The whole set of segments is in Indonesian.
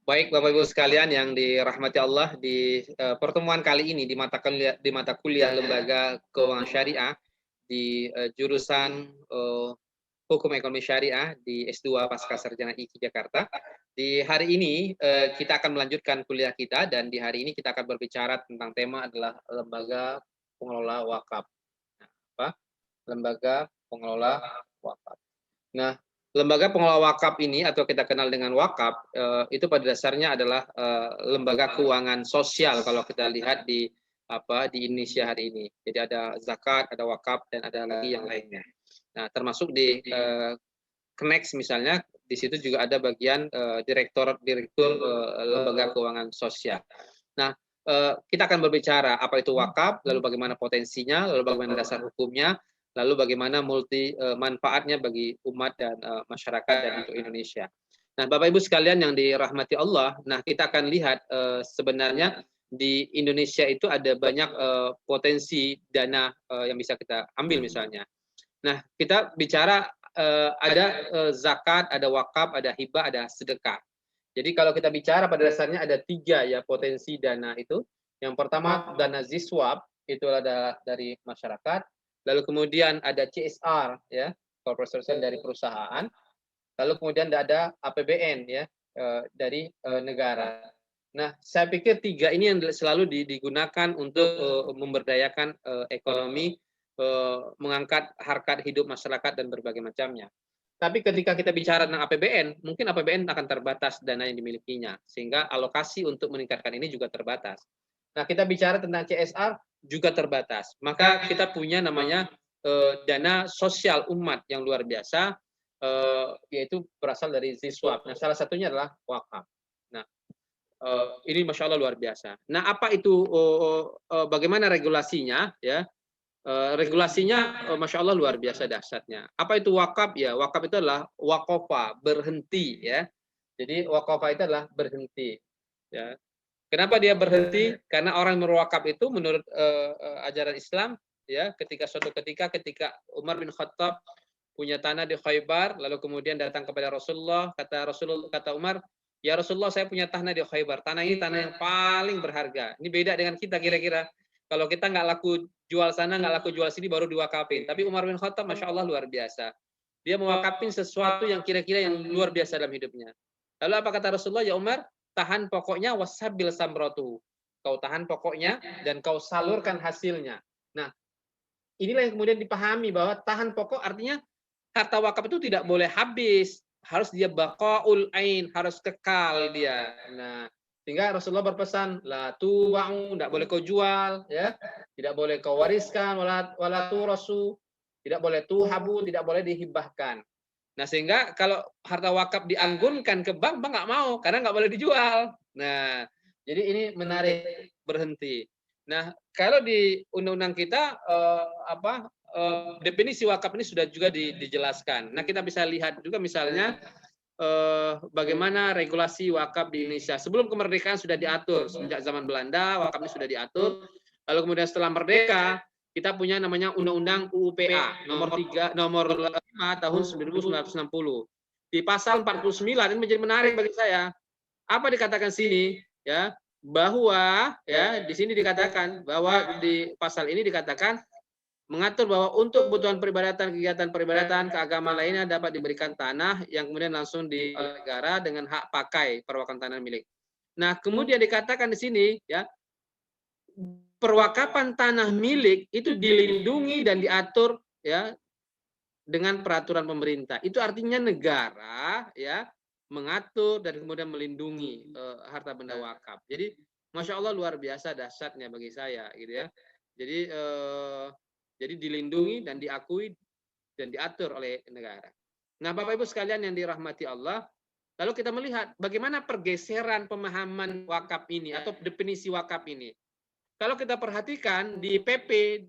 Baik Bapak Ibu sekalian yang dirahmati Allah, di pertemuan kali ini di mata kuliah Lembaga Keuangan Syariah di jurusan Hukum Ekonomi Syariah di S2 Pascasarjana IKI Jakarta. Di hari ini kita akan melanjutkan kuliah kita dan di hari ini kita akan berbicara tentang tema adalah lembaga pengelola wakaf. Nah, apa? Lembaga pengelola wakaf. Nah, lembaga pengelola wakaf ini atau kita kenal dengan wakaf itu pada dasarnya adalah lembaga keuangan sosial kalau kita lihat di Indonesia hari ini. Jadi ada zakat, ada wakaf dan ada lagi yang lainnya. Nah, termasuk di Kenex misalnya di situ juga ada bagian direktur lembaga keuangan sosial. Nah, kita akan berbicara apa itu wakaf, lalu bagaimana potensinya, lalu bagaimana dasar hukumnya, lalu bagaimana multi manfaatnya bagi umat dan masyarakat dan untuk Indonesia. Nah, Bapak Ibu sekalian yang dirahmati Allah, nah kita akan lihat sebenarnya di Indonesia itu ada banyak potensi dana yang bisa kita ambil misalnya. Nah, kita bicara ada zakat, ada wakaf, ada hibah, ada sedekah. Jadi kalau kita bicara pada dasarnya ada tiga ya potensi dana itu. Yang pertama dana ziswap itu adalah dari masyarakat. Lalu kemudian ada CSR ya, corporate social dari perusahaan. Lalu kemudian ada APBN ya dari negara. Nah, saya pikir tiga ini yang selalu digunakan untuk memberdayakan ekonomi, mengangkat harkat hidup masyarakat dan berbagai macamnya. Tapi ketika kita bicara tentang APBN, mungkin APBN akan terbatas dana yang dimilikinya, sehingga alokasi untuk meningkatkan ini juga terbatas. Nah, kita bicara tentang CSR juga terbatas. Maka kita punya namanya dana sosial umat yang luar biasa, yaitu berasal dari Ziswap. Nah, salah satunya adalah wakaf. Nah, ini masya Allah luar biasa. Nah, apa itu? Bagaimana regulasinya? Ya, regulasinya masya Allah luar biasa dahsyatnya. Apa itu wakaf? Ya, wakaf itu adalah wakofa, berhenti. Ya, jadi wakofa itu adalah berhenti. Ya, kenapa dia berhenti? Karena orang berwakaf itu menurut ajaran Islam, ya, ketika Umar bin Khattab punya tanah di Khaybar, lalu kemudian datang kepada Rasulullah, kata Umar, ya Rasulullah saya punya tanah di Khaybar, tanah ini tanah yang paling berharga. Ini beda dengan kita kira-kira. Kalau kita nggak laku jual sana, nggak laku jual sini, baru diwakafin. Tapi Umar bin Khattab, masya Allah luar biasa. Dia mewakafin sesuatu yang kira-kira yang luar biasa dalam hidupnya. Lalu apa kata Rasulullah? Ya Umar, tahan pokoknya wasabil samrotu. Kau tahan pokoknya dan kau salurkan hasilnya. Nah, inilah yang kemudian dipahami bahwa tahan pokok artinya harta wakaf itu tidak boleh habis, harus dia baqaul ain, harus kekal dia. Nah, sehingga Rasulullah berpesan, la tuba'u, tidak boleh kau jual, ya, tidak boleh kau wariskan, wala turasu, tidak boleh tuhabu, tidak boleh dihibahkan. Nah, sehingga kalau harta wakaf dianggunkan ke bank, bank nggak mau karena nggak boleh dijual. Nah, jadi ini menarik berhenti. Nah, kalau di undang-undang kita definisi wakaf ini sudah juga dijelaskan. Nah, kita bisa lihat juga misalnya bagaimana regulasi wakaf di Indonesia. Sebelum kemerdekaan sudah diatur, sejak zaman Belanda wakaf ini sudah diatur. Lalu kemudian setelah merdeka kita punya namanya Undang-Undang UUPA nomor 5 tahun 1960. Di pasal 49 ini menjadi menarik bagi saya. Apa dikatakan sini ya? Bahwa ya di sini dikatakan bahwa di pasal ini dikatakan mengatur bahwa untuk kebutuhan peribadatan, kegiatan peribadatan, keagamaan lainnya dapat diberikan tanah yang kemudian langsung di negara dengan hak pakai perwakilan tanah milik. Nah, kemudian dikatakan di sini ya, perwakapan tanah milik itu dilindungi dan diatur ya dengan peraturan pemerintah. Itu artinya negara ya mengatur dan kemudian melindungi harta benda wakaf. Jadi masya Allah luar biasa dahsyatnya bagi saya gitu ya. Jadi dilindungi dan diakui dan diatur oleh negara. Nah, Bapak Ibu sekalian yang dirahmati Allah, lalu kita melihat bagaimana pergeseran pemahaman wakaf ini atau definisi wakaf ini. Kalau kita perhatikan di PP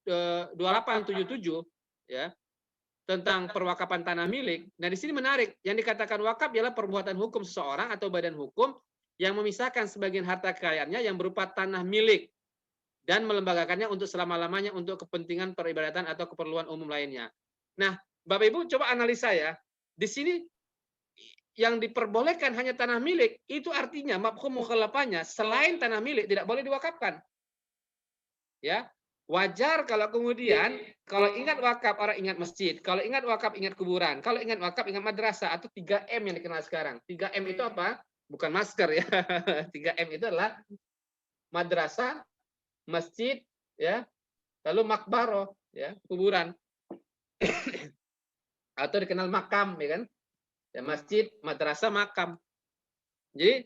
2877 ya tentang perwakapan tanah milik. Nah, di sini menarik. Yang dikatakan wakaf ialah perbuatan hukum seseorang atau badan hukum yang memisahkan sebagian harta kekayaannya yang berupa tanah milik dan melembagakannya untuk selama-lamanya untuk kepentingan peribadatan atau keperluan umum lainnya. Nah, Bapak Ibu coba analisa ya. Di sini yang diperbolehkan hanya tanah milik, itu artinya mafhum mukhalafahnya selain tanah milik tidak boleh diwakafkan. Ya, wajar kalau kemudian kalau ingat wakaf orang ingat masjid, kalau ingat wakaf ingat kuburan, kalau ingat wakaf ingat madrasah atau 3M yang dikenal sekarang. 3M itu apa? Bukan masker ya. 3M itu adalah madrasah, masjid, ya, lalu makbaroh, ya, kuburan. Atau dikenal makam, ya kan? Ya, masjid, madrasah, makam. Jadi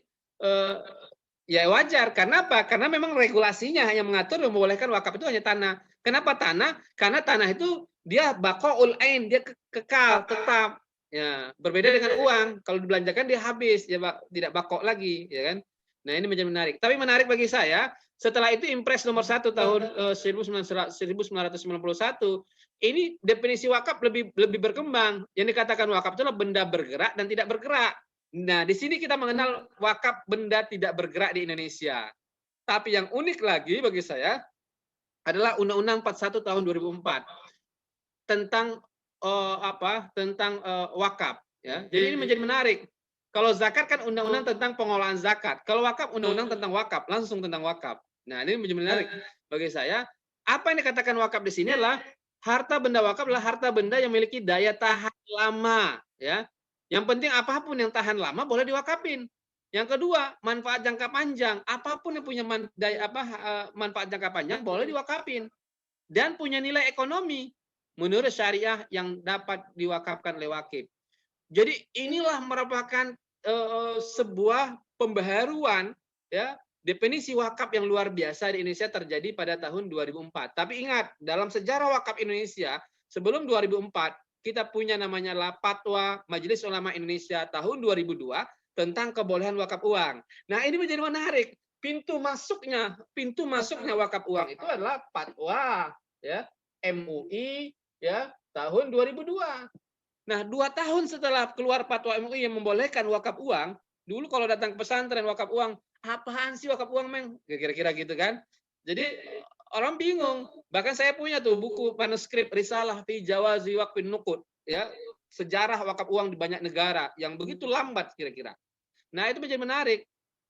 ya wajar. Karena apa? Karena memang regulasinya hanya mengatur membolehkan wakaf itu hanya tanah. Kenapa tanah? Karena tanah itu dia baqaul ain, dia kekal, tetap. Ya, berbeda dengan uang. Kalau dibelanjakan dia habis, ya tidak bako lagi, ya kan? Nah, ini menjadi menarik. Tapi menarik bagi saya, setelah itu Impres nomor 1 tahun 1991, ini definisi wakaf lebih berkembang. Yang dikatakan wakaf itu adalah benda bergerak dan tidak bergerak. Nah, di sini kita mengenal wakaf benda tidak bergerak di Indonesia. Tapi yang unik lagi bagi saya adalah Undang-Undang 41 tahun 2004 tentang wakaf. Ya. Jadi ini menjadi menarik. Kalau zakat kan undang-undang tentang pengolahan zakat. Kalau wakaf undang-undang tentang wakaf, langsung tentang wakaf. Nah, ini menjadi menarik bagi saya. Apa yang dikatakan wakaf di sini adalah harta benda wakaf adalah harta benda yang memiliki daya tahan lama, ya. Yang penting apapun yang tahan lama boleh diwakafin. Yang kedua, manfaat jangka panjang. Apapun yang punya manfaat jangka panjang boleh diwakafin. Dan punya nilai ekonomi menurut syariah yang dapat diwakafkan oleh wakif. Jadi inilah merupakan sebuah pembaharuan, ya, definisi wakaf yang luar biasa di Indonesia terjadi pada tahun 2004. Tapi ingat, dalam sejarah wakaf Indonesia sebelum 2004 kita punya namanya Fatwa Majelis Ulama Indonesia tahun 2002 tentang kebolehan wakaf uang. Nah, ini menjadi menarik. Pintu masuknya wakaf uang itu adalah fatwa, ya, MUI, ya, tahun 2002. Nah, 2 tahun setelah keluar fatwa MUI yang membolehkan wakaf uang, dulu kalau datang ke pesantren wakaf uang, apaan sih wakaf uang, Meng? Kira-kira gitu kan. Jadi orang bingung. Bahkan saya punya tuh buku manuskrip Risalah fi Jawazi Waqfin Nuqud, ya, sejarah wakaf uang di banyak negara yang begitu lambat kira-kira. Nah, itu menjadi menarik.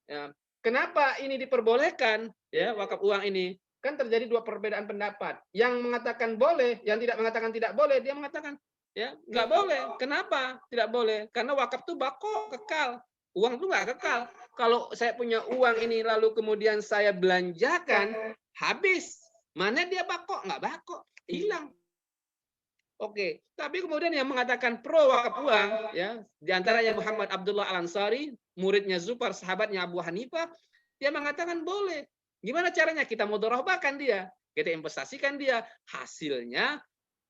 Ya. Kenapa ini diperbolehkan, ya, wakaf uang ini? Kan terjadi 2 perbedaan pendapat. Yang mengatakan boleh, yang tidak mengatakan tidak boleh, dia mengatakan ya nggak boleh. Kenapa tidak boleh? Karena wakaf itu bako, kekal. Uang itu nggak kekal. Kalau saya punya uang ini lalu kemudian saya belanjakan, habis. Mana dia bako? Nggak bako, hilang. Oke, tapi kemudian yang mengatakan pro wakaf uang, ya, diantaranya Muhammad Abdullah Al-Ansari, muridnya Zufar, sahabatnya Abu Hanifah, dia mengatakan boleh. Gimana caranya? Kita mudharabahkan dia, kita investasikan dia, hasilnya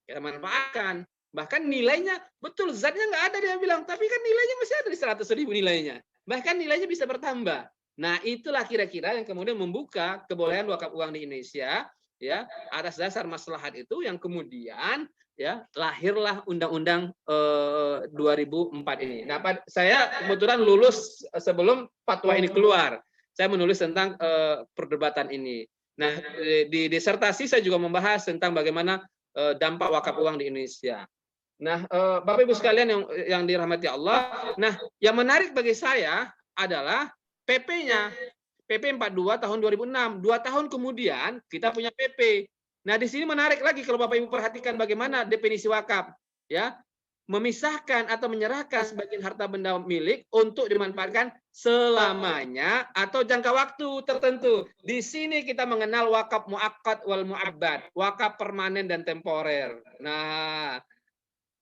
kita manfaatkan. Bahkan nilainya, betul, zatnya nggak ada dia bilang, tapi kan nilainya masih ada di 100.000 nilainya. Bahkan nilainya bisa bertambah. Nah, itulah kira-kira yang kemudian membuka kebolehan wakaf uang di Indonesia, ya, atas dasar maslahat itu yang kemudian ya lahirlah Undang-Undang 2004 ini. Nah, saya kebetulan lulus sebelum fatwa ini keluar. Saya menulis tentang perdebatan ini. Nah, di disertasi saya juga membahas tentang bagaimana dampak wakaf uang di Indonesia. Nah, Bapak Ibu sekalian yang dirahmati Allah, nah, yang menarik bagi saya adalah PP-nya. PP 42 tahun 2006. 2 tahun kemudian kita punya PP. Nah, di sini menarik lagi kalau Bapak Ibu perhatikan bagaimana definisi wakaf, ya. Memisahkan atau menyerahkan sebagian harta benda milik untuk dimanfaatkan selamanya atau jangka waktu tertentu. Di sini kita mengenal wakaf muakkad wal muabbad, wakaf permanen dan temporer. Nah,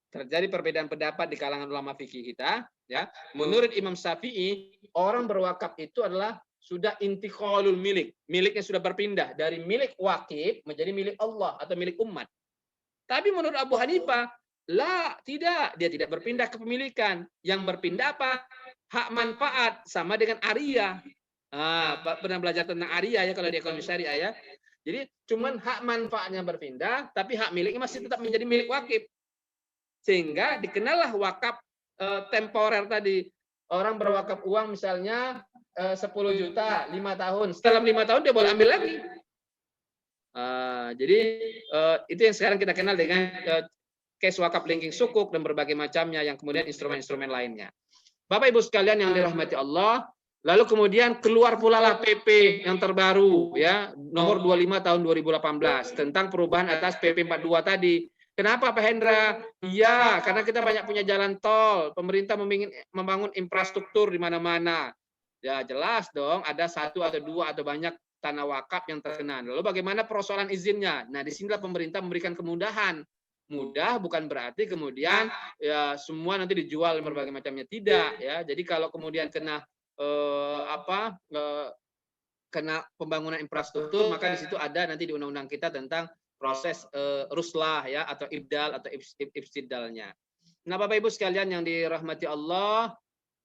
terjadi perbedaan pendapat di kalangan ulama fikih kita, ya. Menurut Imam Syafi'i, orang berwakaf itu adalah sudah intiqalul milik. Miliknya sudah berpindah dari milik wakif menjadi milik Allah atau milik umat. Tapi menurut Abu Hanifah, tidak. Dia tidak berpindah kepemilikan. Yang berpindah apa? Hak manfaat sama dengan aria. Pernah belajar tentang aria ya kalau di ekonomi syariah ya. Jadi cuman hak manfaatnya berpindah, tapi hak miliknya masih tetap menjadi milik wakif. Sehingga dikenallah wakaf temporer tadi. Orang berwakaf uang misalnya 10 juta 5 tahun. Setelah 5 tahun dia boleh ambil lagi. Jadi itu yang sekarang kita kenal dengan case wakaf linking sukuk dan berbagai macamnya yang kemudian instrumen-instrumen lainnya. Bapak Ibu sekalian yang dirahmati Allah, lalu kemudian keluar pula lah PP yang terbaru ya, nomor 25 tahun 2018 tentang perubahan atas PP 42 tadi. Kenapa Pak Hendra? Iya, karena kita banyak punya jalan tol, pemerintah membangun infrastruktur di mana-mana. Ya jelas dong, ada satu atau dua atau banyak tanah wakaf yang terkena. Lalu bagaimana persoalan izinnya? Nah, disinilah pemerintah memberikan kemudahan. Mudah bukan berarti kemudian ya semua nanti dijual berbagai macamnya, tidak ya. Jadi kalau kemudian kena kena pembangunan infrastruktur, maka di situ ada nanti di undang-undang kita tentang proses ruslah ya, atau ibdal atau ibtidalnya. Nah, Bapak Ibu sekalian yang dirahmati Allah,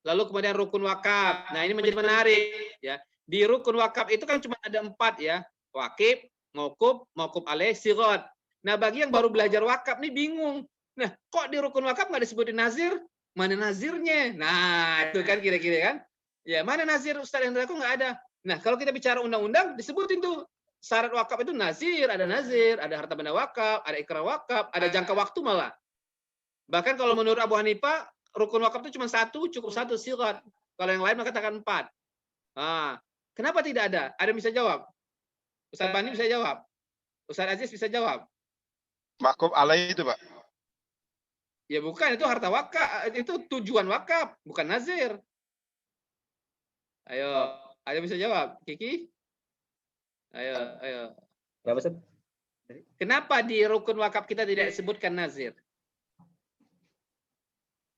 lalu kemudian rukun wakaf. Nah, ini menjadi menarik ya. Di rukun wakaf itu kan cuma ada 4 ya, wakif, mauquf alaih, sigot. Nah, bagi yang baru belajar wakaf nih bingung. Nah, kok di rukun wakaf nggak disebutin nazir? Mana nazirnya? Nah, itu kan kira-kira kan. Ya, mana nazir Ustaz Hendra, kok nggak ada? Nah, kalau kita bicara undang-undang disebutin tuh syarat wakaf itu nazir, ada harta benda wakaf, ada ikrar wakaf, ada jangka waktu malah. Bahkan kalau menurut Abu Hanifah, rukun wakaf itu cuma 1, cukup 1 sirat. Kalau yang lain maka katakan 4. Nah, kenapa tidak ada? Ada yang bisa jawab? Ustaz Bani bisa jawab? Ustaz Aziz bisa jawab? Maquf alaih itu, Pak. Ya bukan, itu harta wakaf, itu tujuan wakaf, bukan nazir. Ayo, ada bisa jawab? Kiki? Ayo. Berapa, Ustaz? Kenapa di rukun wakaf kita tidak disebutkan nazir?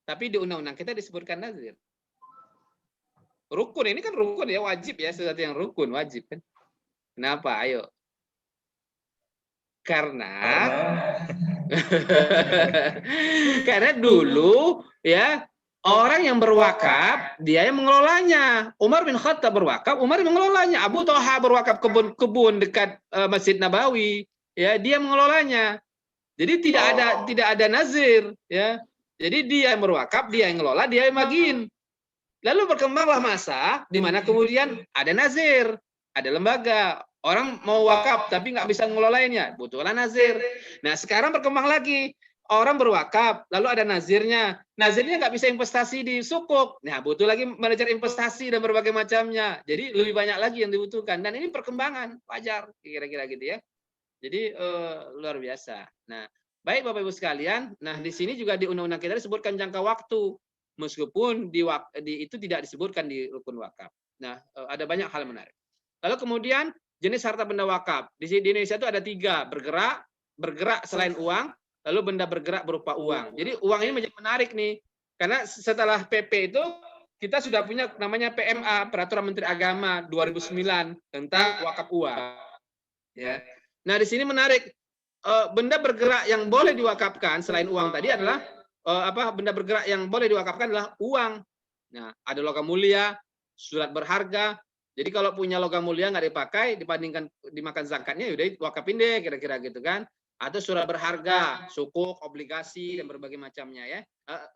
Tapi di undang-undang kita disebutkan nazir. Rukun ini kan rukun ya, wajib ya, sesuatu yang rukun, wajib kan. Kenapa? Ayo. Karena dulu ya orang yang berwakaf dia yang mengelolanya. Umar bin Khattab berwakaf, Umar yang mengelolanya. Abu Thalha berwakaf kebun dekat Masjid Nabawi, ya dia mengelolanya. Jadi tidak ada nazir, ya. Jadi dia yang berwakaf, dia yang mengelola, dia yang bagiin. Lalu berkembanglah masa di mana kemudian ada nazir, ada lembaga. Orang mau wakaf tapi nggak bisa ngelolainya, butuhlah nazir. Nah sekarang berkembang lagi, orang berwakaf lalu ada nazirnya. Nazirnya nggak bisa investasi di sukuk, nah butuh lagi manajer investasi dan berbagai macamnya. Jadi lebih banyak lagi yang dibutuhkan, dan ini perkembangan wajar kira-kira gitu ya. Jadi luar biasa. Nah baik Bapak Ibu sekalian, nah di sini juga di undang-undang kita disebutkan jangka waktu, meskipun itu tidak disebutkan di rukun wakaf. Nah ada banyak hal menarik. Lalu kemudian jenis harta benda wakaf. Di Indonesia itu ada 3, bergerak selain uang, lalu benda bergerak berupa uang. Jadi uang ini menjadi menarik nih, karena setelah PP itu kita sudah punya namanya PMA, Peraturan Menteri Agama 2009 tentang wakaf uang. Ya. Nah di sini menarik, benda bergerak yang boleh diwakafkan selain uang tadi adalah benda bergerak yang boleh diwakafkan adalah uang. Nah ada logam mulia, surat berharga. Jadi kalau punya logam mulia nggak dipakai, dibandingkan dimakan zakatnya, yaudah wakafin deh kira-kira gitu kan. Atau surat berharga, sukuk, obligasi dan berbagai macamnya ya.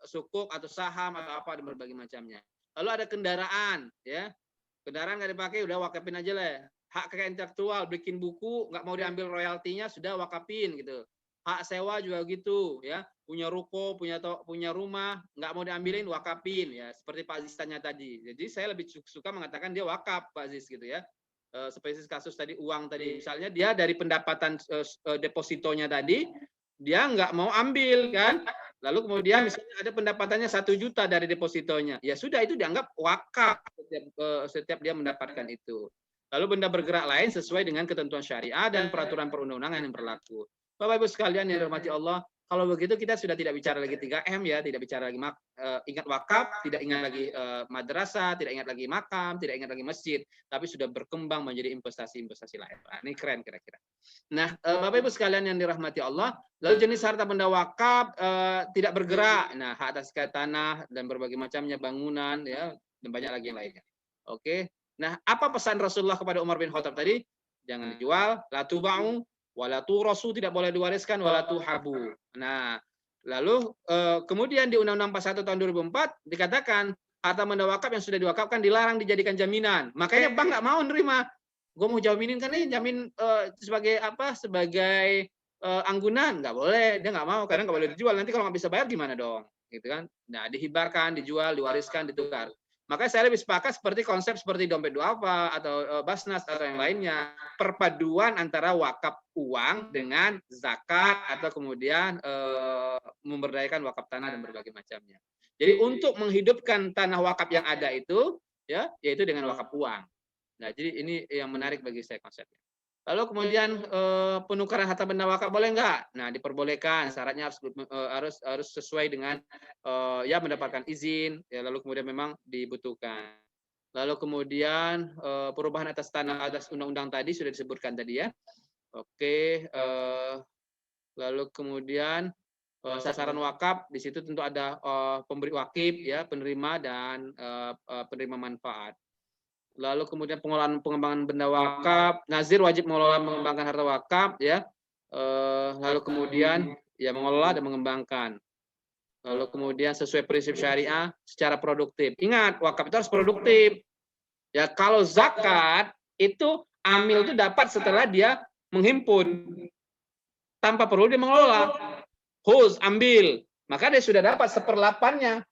Sukuk atau saham atau apa dan berbagai macamnya. Lalu ada kendaraan ya. Kendaraan nggak dipakai, udah wakafin aja lah. Hak kekayaan intelektual, bikin buku nggak mau diambil royaltinya, sudah wakafin gitu. Hak sewa juga gitu ya. Punya ruko, punya rumah, nggak mau diambilin, wakafin ya, seperti Pak Aziz tanya tadi. Jadi saya lebih suka mengatakan dia wakaf Pak Aziz gitu ya. Seperti kasus tadi uang tadi, misalnya dia dari pendapatan depositonya tadi dia nggak mau ambil kan, lalu kemudian misalnya ada pendapatannya 1 juta dari depositonya, ya sudah itu dianggap wakaf setiap dia mendapatkan itu. Lalu benda bergerak lain sesuai dengan ketentuan syariah dan peraturan perundang-undangan yang berlaku. Bapak Ibu sekalian yang dirahmati Allah, kalau begitu kita sudah tidak bicara lagi 3M ya, tidak bicara lagi ingat wakaf, tidak ingat lagi madrasah, tidak ingat lagi makam, tidak ingat lagi masjid, tapi sudah berkembang menjadi investasi-investasi lain. Nah, ini keren kira-kira. Nah, Bapak Ibu sekalian yang dirahmati Allah, lalu jenis harta benda wakaf tidak bergerak. Nah, hak atas tanah dan berbagai macamnya bangunan ya, dan banyak lagi yang lainnya. Oke. Nah, apa pesan Rasulullah kepada Umar bin Khattab tadi? Jangan dijual, la tuba'u wala turasu, tidak boleh diwariskan, wala tuhabu. Nah, lalu kemudian di Undang-Undang 41 tahun 2004 dikatakan harta benda wakaf yang sudah diwakafkan dilarang dijadikan jaminan. Makanya bank nggak mau nerima. Gue mau jaminin kan nih, jamin sebagai apa? Sebagai anggunan, nggak boleh. Dia nggak mau karena nggak boleh dijual. Nanti kalau nggak bisa bayar gimana dong? gitu kan. Nah, dihibahkan, dijual, diwariskan, ditukar. Makanya saya lebih sepakat seperti konsep seperti dompet duafa atau Basnas atau yang lainnya, perpaduan antara wakaf uang dengan zakat atau kemudian memberdayakan wakaf tanah dan berbagai macamnya. Jadi untuk menghidupkan tanah wakaf yang ada itu, ya, yaitu dengan wakaf uang. Nah, jadi ini yang menarik bagi saya konsepnya. Lalu kemudian penukaran harta benda wakaf boleh nggak? Nah, diperbolehkan. Syaratnya harus sesuai dengan ya mendapatkan izin. Ya, lalu kemudian memang dibutuhkan. Lalu kemudian perubahan atas tanah atas undang-undang tadi sudah disebutkan tadi ya. Oke. Lalu kemudian sasaran wakaf di situ tentu ada pemberi wakif ya, penerima dan penerima manfaat. Lalu kemudian pengelolaan pengembangan benda wakaf, nazir wajib mengelola mengembangkan harta wakaf ya. Lalu kemudian ya mengelola dan mengembangkan. Lalu kemudian sesuai prinsip syariah secara produktif. Ingat, wakaf itu harus produktif. Ya, kalau zakat itu amil itu dapat setelah dia menghimpun tanpa perlu dia mengelola. Khuz, ambil. Maka dia sudah dapat 1/8-nya.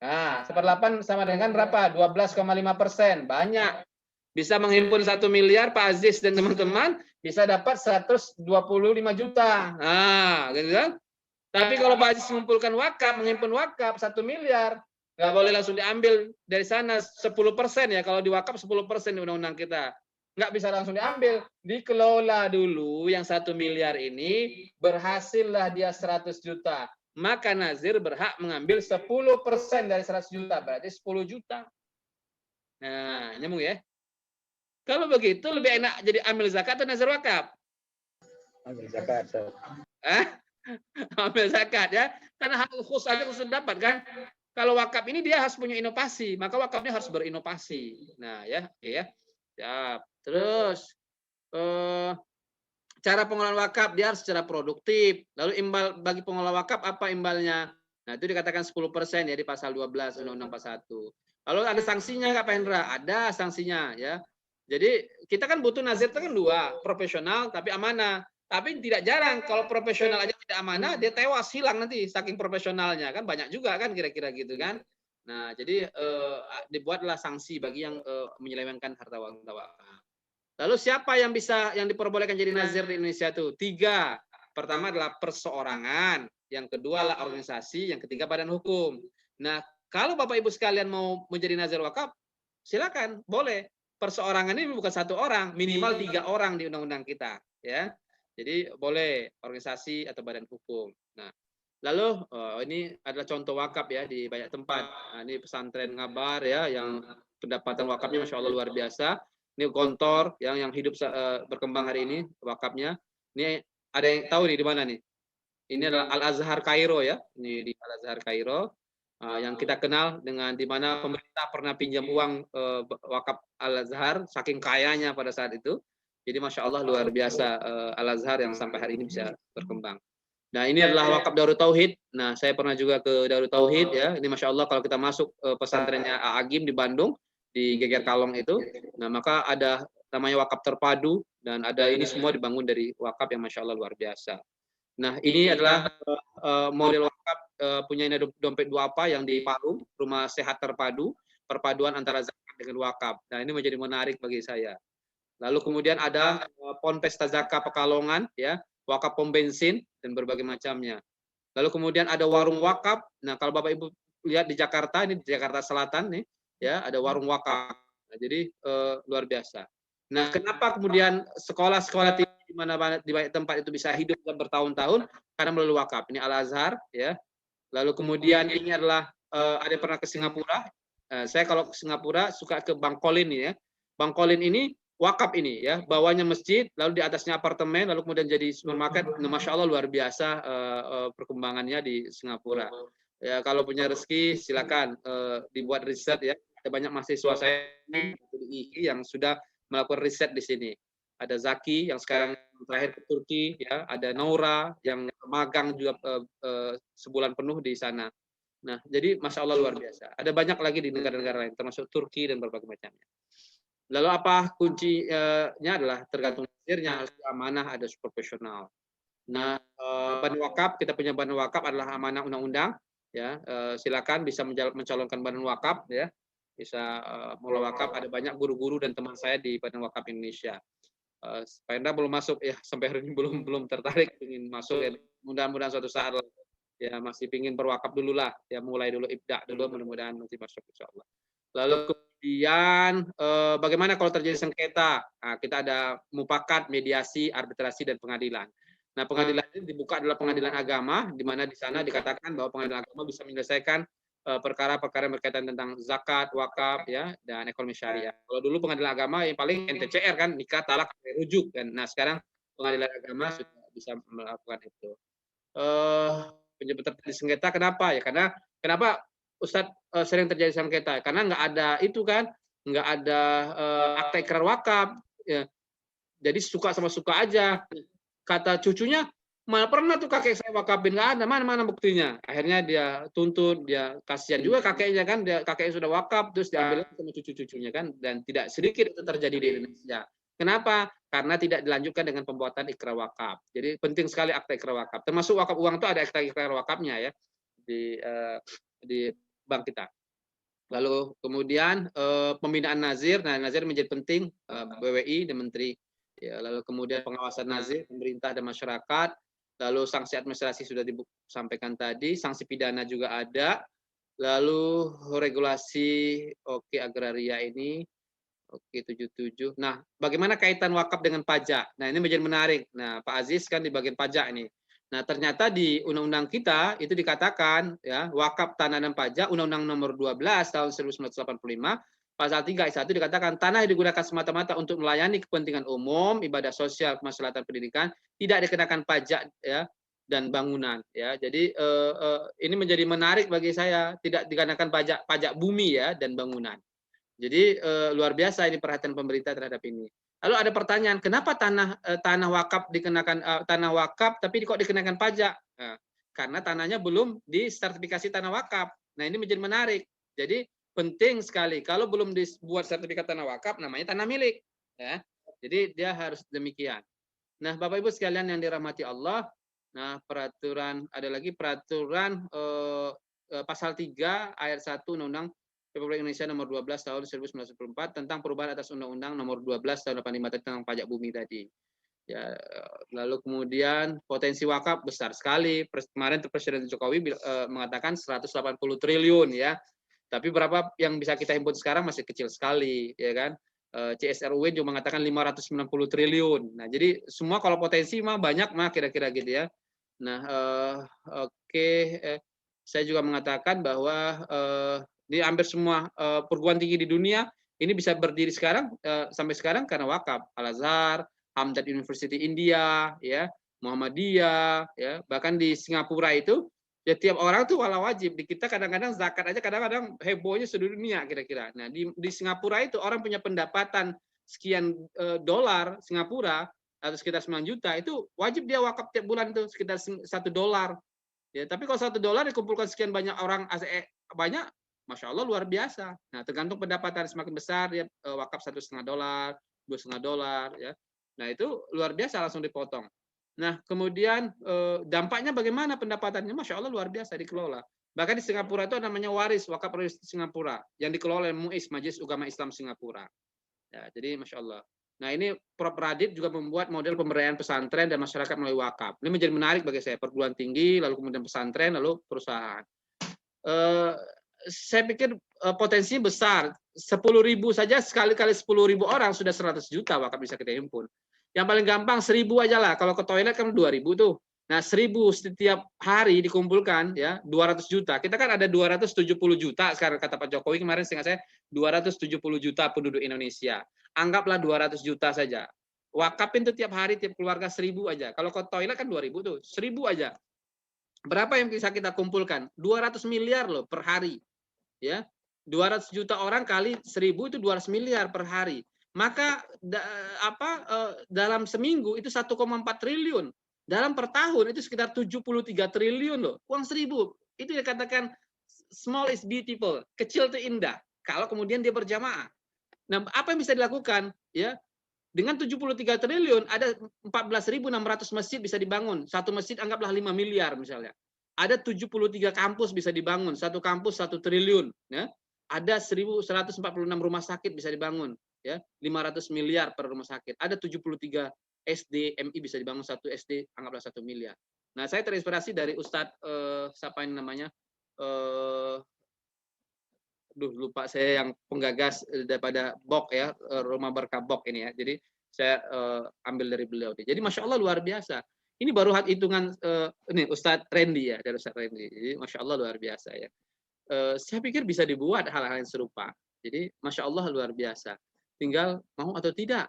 Nah, 1/8 sama dengan berapa? 12,5%. Banyak. Bisa menghimpun 1 miliar, Pak Aziz dan teman-teman, bisa dapat 125 juta. Nah, gitu kan? Tapi kalau Pak Aziz mengumpulkan wakaf, menghimpun wakaf 1 miliar, nggak boleh langsung diambil dari sana 10% ya. Kalau di wakaf 10% di undang-undang kita. Nggak bisa langsung diambil. Dikelola dulu yang 1 miliar ini, berhasillah dia 100 juta. Maka nazir berhak mengambil 10% dari 100 juta, berarti 10 juta. Nah, nyambung ya. Kalau begitu lebih enak jadi amil zakat atau nazar wakaf? Ambil zakat. Ambil zakat ya. Karena hak khusus aja khusus dapat kan. Kalau wakaf ini dia harus punya inovasi, maka wakafnya harus berinovasi. Nah, ya, oke ya. Siap. Terus cara pengelolaan wakaf dia harus secara produktif. Lalu imbal bagi pengelola wakaf apa imbalnya? Nah, itu dikatakan 10% ya di pasal 12 Undang-Undang 41. Lalu ada sanksinya nggak Pak Hendra? Ada sanksinya ya. Jadi kita kan butuh nazir itu kan 2, profesional tapi amanah. Tapi tidak jarang kalau profesional aja tidak amanah dia tewas hilang nanti saking profesionalnya kan banyak juga kan kira-kira gitu kan. Nah, jadi dibuatlah sanksi bagi yang menyelewengkan harta wakaf. Lalu siapa yang diperbolehkan jadi nazir di Indonesia itu? 3. Pertama adalah perseorangan, yang kedua adalah organisasi, yang ketiga badan hukum. Nah, kalau Bapak Ibu sekalian mau menjadi nazir wakaf, silakan, boleh. Perseorangan ini bukan 1 orang, minimal 3 orang di undang-undang kita, ya. Jadi boleh organisasi atau badan hukum. Nah, lalu ini adalah contoh wakaf ya di banyak tempat. Nah, ini pesantren Ngabar ya, yang pendapatan wakafnya Masya Allah luar biasa. Ini Gontor yang hidup berkembang hari ini wakafnya. Ini ada yang tahu nih di mana nih? Ini adalah Al Azhar Kairo ya. Ini di Al Azhar Kairo yang kita kenal dengan di mana pemerintah pernah pinjam uang wakaf Al Azhar saking kayanya pada saat itu. Jadi Masya Allah luar biasa Al Azhar yang sampai hari ini bisa berkembang. Nah, ini adalah wakaf Darut Tauhid. Nah, saya pernah juga ke Darut Tauhid ya. Ini Masya Allah kalau kita masuk pesantrennya Agim di Bandung, di Geger Kalong itu. Nah, maka ada namanya wakaf terpadu dan ada ini semua dibangun dari wakaf yang Masya Allah luar biasa. Nah, ini adalah model wakaf punya dompet duafa yang di Palu, rumah sehat terpadu, perpaduan antara zakat dengan wakaf. Nah, ini menjadi menarik bagi saya. Lalu kemudian ada Ponpes Tazaka Pekalongan, ya, wakaf pom bensin dan berbagai macamnya. Lalu kemudian ada warung wakaf. Nah, kalau Bapak Ibu lihat di Jakarta, ini di Jakarta Selatan nih, ya, ada warung wakaf. Nah, jadi luar biasa. Nah, kenapa kemudian sekolah-sekolah di mana di banyak tempat itu bisa hidup dan bertahun-tahun? Karena melalui wakaf. Ini Al Azhar, ya. Lalu kemudian ini adalah ada yang pernah ke Singapura. Saya kalau ke Singapura suka ke Bangkolin ya. Bangkolin ini wakaf ini ya, bawahnya masjid, lalu di atasnya apartemen, lalu kemudian jadi supermarket. Nah, Masya Allah luar biasa perkembangannya di Singapura. Ya, kalau punya rezeki silakan dibuat riset ya. Ada banyak mahasiswa saya di III yang sudah melakukan riset di sini. Ada Zaki yang sekarang terakhir ke Turki, ya. Ada Naura yang magang juga sebulan penuh di sana. Nah, jadi Masya Allah luar biasa. Ada banyak lagi di negara-negara lain, termasuk Turki dan berbagai macamnya. Lalu apa kuncinya adalah tergantung nazirnya, harus amanah, ada profesional. Nah, badan wakaf, kita punya badan wakaf adalah amanah undang-undang. ya silakan bisa mencalonkan badan wakaf ya, bisa mulai wakaf. Ada banyak guru-guru dan teman saya di Badan Wakaf Indonesia. Pak Hendra belum masuk ya, sampai hari ini belum tertarik ingin masuk ya. Mudah-mudahan suatu saat ya masih ingin berwakaf dulu lah ya, mulai dulu ibda dulu, mudah-mudahan nanti masuk insyaallah. Lalu kemudian bagaimana kalau terjadi sengketa? Nah, kita ada mufakat, mediasi, arbitrasi dan pengadilan. Nah, pengadilan ini dibuka adalah pengadilan agama, di mana di sana dikatakan bahwa pengadilan agama bisa menyelesaikan perkara-perkara berkaitan tentang zakat, wakaf, ya, dan ekonomi syariah. Kalau dulu pengadilan agama yang paling NTCR kan, nikah, talak, rujuk kan. Nah, sekarang pengadilan agama sudah bisa melakukan itu. Penyebab terjadi sengketa kenapa ya? Karena kenapa Ustadz sering terjadi sengketa? Karena nggak ada itu kan, nggak ada akta ikrar wakaf. Ya. Jadi suka sama suka aja. Kata cucunya, malah pernah tuh kakek saya wakafin, nggak ada, mana buktinya. Akhirnya dia tuntut, dia kasihan juga kakeknya kan, kakeknya sudah wakaf terus diambil sama cucu-cucunya kan, dan tidak sedikit itu terjadi di Indonesia. Kenapa? Karena tidak dilanjutkan dengan pembuatan ikrar wakaf. Jadi penting sekali akta ikrar wakaf. Termasuk wakaf uang itu ada akta ikrar wakafnya ya di bank kita. Lalu kemudian pembinaan nazir. Nah, nazir menjadi penting, BWI dan Menteri. Ya, lalu kemudian pengawasan nazir, pemerintah dan masyarakat. Lalu sanksi administrasi sudah disampaikan tadi, sanksi pidana juga ada. Lalu regulasi agraria ini, 77. Nah, bagaimana kaitan wakaf dengan pajak? Nah, ini menjadi menarik. Nah, Pak Aziz kan di bagian pajak ini. Nah, ternyata di undang-undang kita itu dikatakan ya, wakaf tanah dan pajak, Undang-Undang Nomor 12 tahun 1985, Pasal 3 ayat 1 dikatakan tanah yang digunakan semata-mata untuk melayani kepentingan umum, ibadah sosial, kemaslahatan pendidikan, tidak dikenakan pajak ya dan bangunan ya. Jadi ini menjadi menarik bagi saya, tidak dikenakan pajak bumi ya dan bangunan. Jadi luar biasa ini perhatian pemerintah terhadap ini. Lalu ada pertanyaan, kenapa tanah wakaf dikenakan tanah wakaf tapi kok dikenakan pajak? Nah, karena tanahnya belum disertifikasi tanah wakaf. Nah, ini menjadi menarik. Jadi penting sekali kalau belum dibuat sertifikat tanah wakaf namanya tanah milik ya. Jadi dia harus demikian. Nah, Bapak Ibu sekalian yang dirahmati Allah, nah ada lagi peraturan pasal 3 ayat 1 Undang-Undang Republik Indonesia Nomor 12 tahun 1994 tentang perubahan atas Undang-Undang Nomor 12 tahun 85 tentang pajak bumi tadi. Ya, lalu kemudian potensi wakaf besar sekali. Kemarin Presiden Jokowi mengatakan 180 triliun ya. Tapi berapa yang bisa kita himpun sekarang masih kecil sekali, ya kan? CSRUW juga mengatakan 590 triliun. Nah, jadi semua kalau potensi mah banyak mah kira-kira gitu ya. Nah, saya juga mengatakan bahwa di hampir semua perguruan tinggi di dunia ini bisa berdiri sekarang sampai sekarang karena wakaf. Al-Azhar, Hamdard University India, ya, Muhammadiyah, ya, bahkan di Singapura itu ya tiap orang tuh wala wajib. Di kita kadang-kadang zakat aja kadang-kadang hebohnya sedunia kira-kira. Nah, di Singapura itu orang punya pendapatan sekian dolar Singapura atau sekitar 9 juta itu wajib dia wakaf tiap bulan itu sekitar $1. Ya, tapi kalau $1 dikumpulkan sekian banyak orang banyak, masya Allah luar biasa. Nah, tergantung pendapatan semakin besar dia wakaf $1,5, $2,5 ya. Nah, itu luar biasa langsung dipotong. Nah, kemudian dampaknya bagaimana pendapatannya? Masya Allah luar biasa dikelola. Bahkan di Singapura itu namanya waris, wakaf waris Singapura, yang dikelola oleh MUIS, Majelis Ulama Islam Singapura. Ya, jadi Masya Allah. Nah, ini Prof. Radit juga membuat model pemberdayaan pesantren dan masyarakat melalui wakaf. Ini menjadi menarik bagi saya, perguruan tinggi, lalu kemudian pesantren, lalu perusahaan. Saya pikir potensinya besar. 10.000 saja, sekali-kali 10.000 orang sudah 100 juta wakaf bisa kita himpun. Yang paling gampang 1.000 aja lah. Kalau ke toilet kan 2.000 tuh. Nah, 1.000 setiap hari dikumpulkan ya 200 juta. Kita kan ada 270 juta sekarang kata Pak Jokowi kemarin seingat saya 270 juta penduduk Indonesia. Anggaplah 200 juta saja. Wakafin tuh tiap hari tiap keluarga 1.000 aja. Kalau ke toilet kan 2.000 tuh. 1.000 aja. Berapa yang bisa kita kumpulkan? 200 miliar loh per hari. Ya. 200 juta orang kali 1.000 itu 200 miliar per hari. Maka dalam seminggu itu 1,4 triliun. Dalam per tahun itu sekitar 73 triliun loh. Uang 1.000. Itu dikatakan small is beautiful. Kecil itu indah. Kalau kemudian dia berjamaah. Nah, apa yang bisa dilakukan? Ya, dengan 73 triliun ada 14.600 masjid bisa dibangun. Satu masjid anggaplah 5 miliar misalnya. ada 73 kampus bisa dibangun, satu kampus 1 triliun, ya. Ada 1.146 rumah sakit bisa dibangun, ya, 500 miliar per rumah sakit. Ada 73 SDMI bisa dibangun, satu SD anggaplah 1 miliar. Nah, saya terinspirasi dari Ustadz siapa ini namanya? Lupa saya, yang penggagas daripada BOK ya, Rumah Berkah BOK ini ya. Jadi saya ambil dari beliau. Jadi Masya Allah luar biasa. Ini baru hitungan ini Ustadz Randy ya, dari Ustadz Randy. Jadi Masya Allah luar biasa ya. Saya pikir bisa dibuat hal-hal yang serupa. Jadi Masya Allah luar biasa. Tinggal mau atau tidak.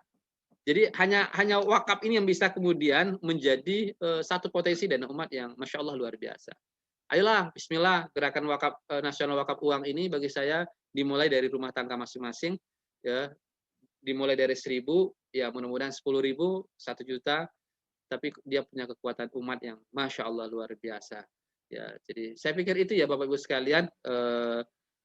Jadi hanya wakaf ini yang bisa kemudian menjadi satu potensi dana umat yang Masya Allah luar biasa. Ayolah, bismillah, gerakan wakaf nasional wakaf uang ini bagi saya dimulai dari rumah tangga masing-masing, ya, dimulai dari 1.000, ya mudah-mudahan 10.000, 1 juta, tapi dia punya kekuatan umat yang Masya Allah luar biasa. Ya, jadi saya pikir itu ya Bapak Ibu sekalian,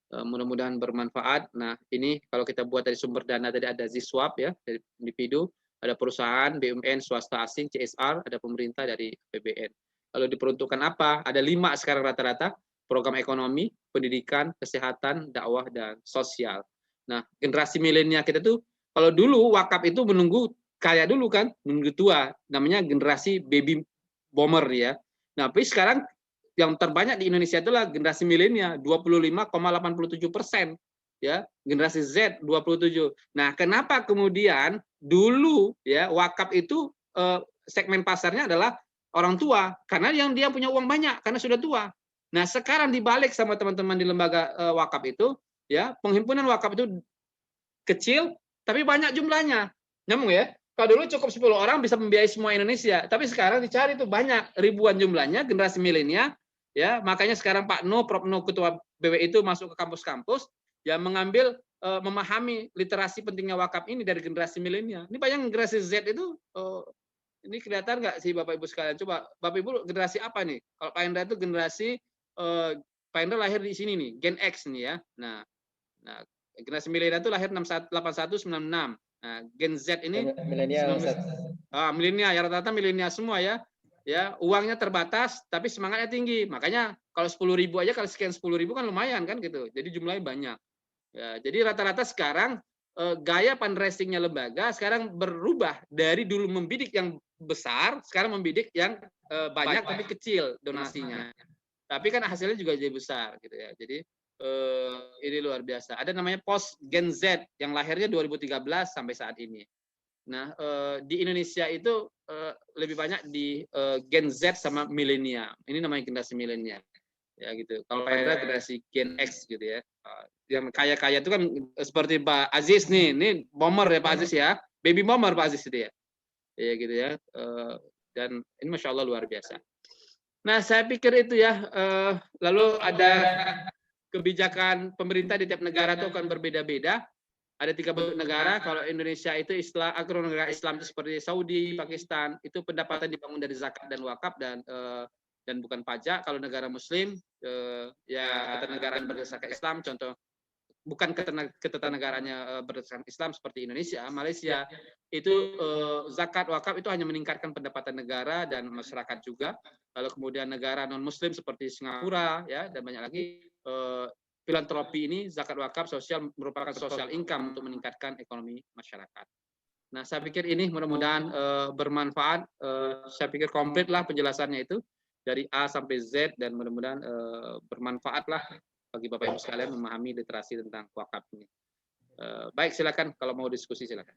mudah-mudahan bermanfaat. Nah, ini kalau kita buat dari sumber dana tadi ada Ziswap ya, dari individu, ada perusahaan, BUMN, swasta asing, CSR, ada pemerintah dari APBN. Lalu diperuntukkan apa? Ada 5 sekarang rata-rata, program ekonomi, pendidikan, kesehatan, dakwah, dan sosial. Nah, generasi milenial kita tuh, kalau dulu wakaf itu menunggu kaya dulu kan, menunggu tua, namanya generasi baby boomer ya. Nah, tapi sekarang yang terbanyak di Indonesia itulah generasi milenial, 25,87%. Ya, generasi Z 27. Nah, kenapa kemudian dulu ya wakaf itu segmen pasarnya adalah orang tua, karena yang dia punya uang banyak karena sudah tua. Nah, sekarang dibalik sama teman-teman di lembaga wakaf itu, ya, penghimpunan wakaf itu kecil tapi banyak jumlahnya. Nyambung ya? Kalau dulu cukup 10 orang bisa membiayai semua Indonesia, tapi sekarang dicari itu banyak, ribuan jumlahnya generasi milenial, ya. Makanya sekarang Pak No, Prof No, ketua BWI itu masuk ke kampus-kampus, ya, mengambil memahami literasi pentingnya wakaf ini dari generasi milenial. Ini banyak generasi Z itu ini kelihatan nggak sih Bapak Ibu sekalian? Coba Bapak Ibu generasi apa nih? Kalau Pak Hendra itu generasi Pak Hendra lahir di sini nih, Gen X nih ya. Nah generasi milenial itu lahir 81 96. Nah, Gen Z ini milenial. Milenial ya, rata-rata milenial semua ya. Ya, uangnya terbatas tapi semangatnya tinggi. Makanya kalau 10.000 aja, kalau sekian 10.000 kan lumayan kan gitu. Jadi jumlahnya banyak. Ya, jadi rata-rata sekarang gaya fundraisingnya lembaga sekarang berubah dari dulu membidik yang besar, sekarang membidik yang banyak tapi kecil donasinya. Tapi kan hasilnya juga jadi besar gitu ya. Jadi ini luar biasa. Ada namanya Post Gen Z yang lahirnya 2013 sampai saat ini. Nah, di Indonesia itu lebih banyak di Gen Z sama milenial. Ini namanya generasi milenial. Ya gitu. Kalau Pak Hendra generasi Gen X gitu ya. Yang kaya-kaya itu kan seperti Pak Aziz nih. Ini bomber ya Pak Aziz ya. Baby bomber Pak Aziz itu ya. Ya gitu ya. Dan ini Masya Allah luar biasa. Nah, saya pikir itu ya. Lalu ada kebijakan pemerintah di tiap negara itu akan berbeda-beda. Ada 3 bentuk negara. Kalau Indonesia itu negara Islam itu seperti Saudi, Pakistan, itu pendapatan dibangun dari zakat dan wakaf dan bukan pajak. Kalau negara Muslim, ya ketatanegaraan berdasarkan Islam, contoh bukan ketatanegaranya berdasarkan Islam seperti Indonesia, Malaysia, itu zakat wakaf itu hanya meningkatkan pendapatan negara dan masyarakat juga. Lalu kemudian negara non Muslim seperti Singapura, ya, dan banyak lagi. Filantropi ini, zakat wakaf sosial merupakan social income untuk meningkatkan ekonomi masyarakat. Nah, saya pikir ini mudah-mudahan bermanfaat. Saya pikir komplit lah penjelasannya itu dari A sampai Z, dan mudah-mudahan bermanfaat lah bagi Bapak Ibu sekalian memahami literasi tentang wakaf ini. Baik, silakan kalau mau diskusi silakan.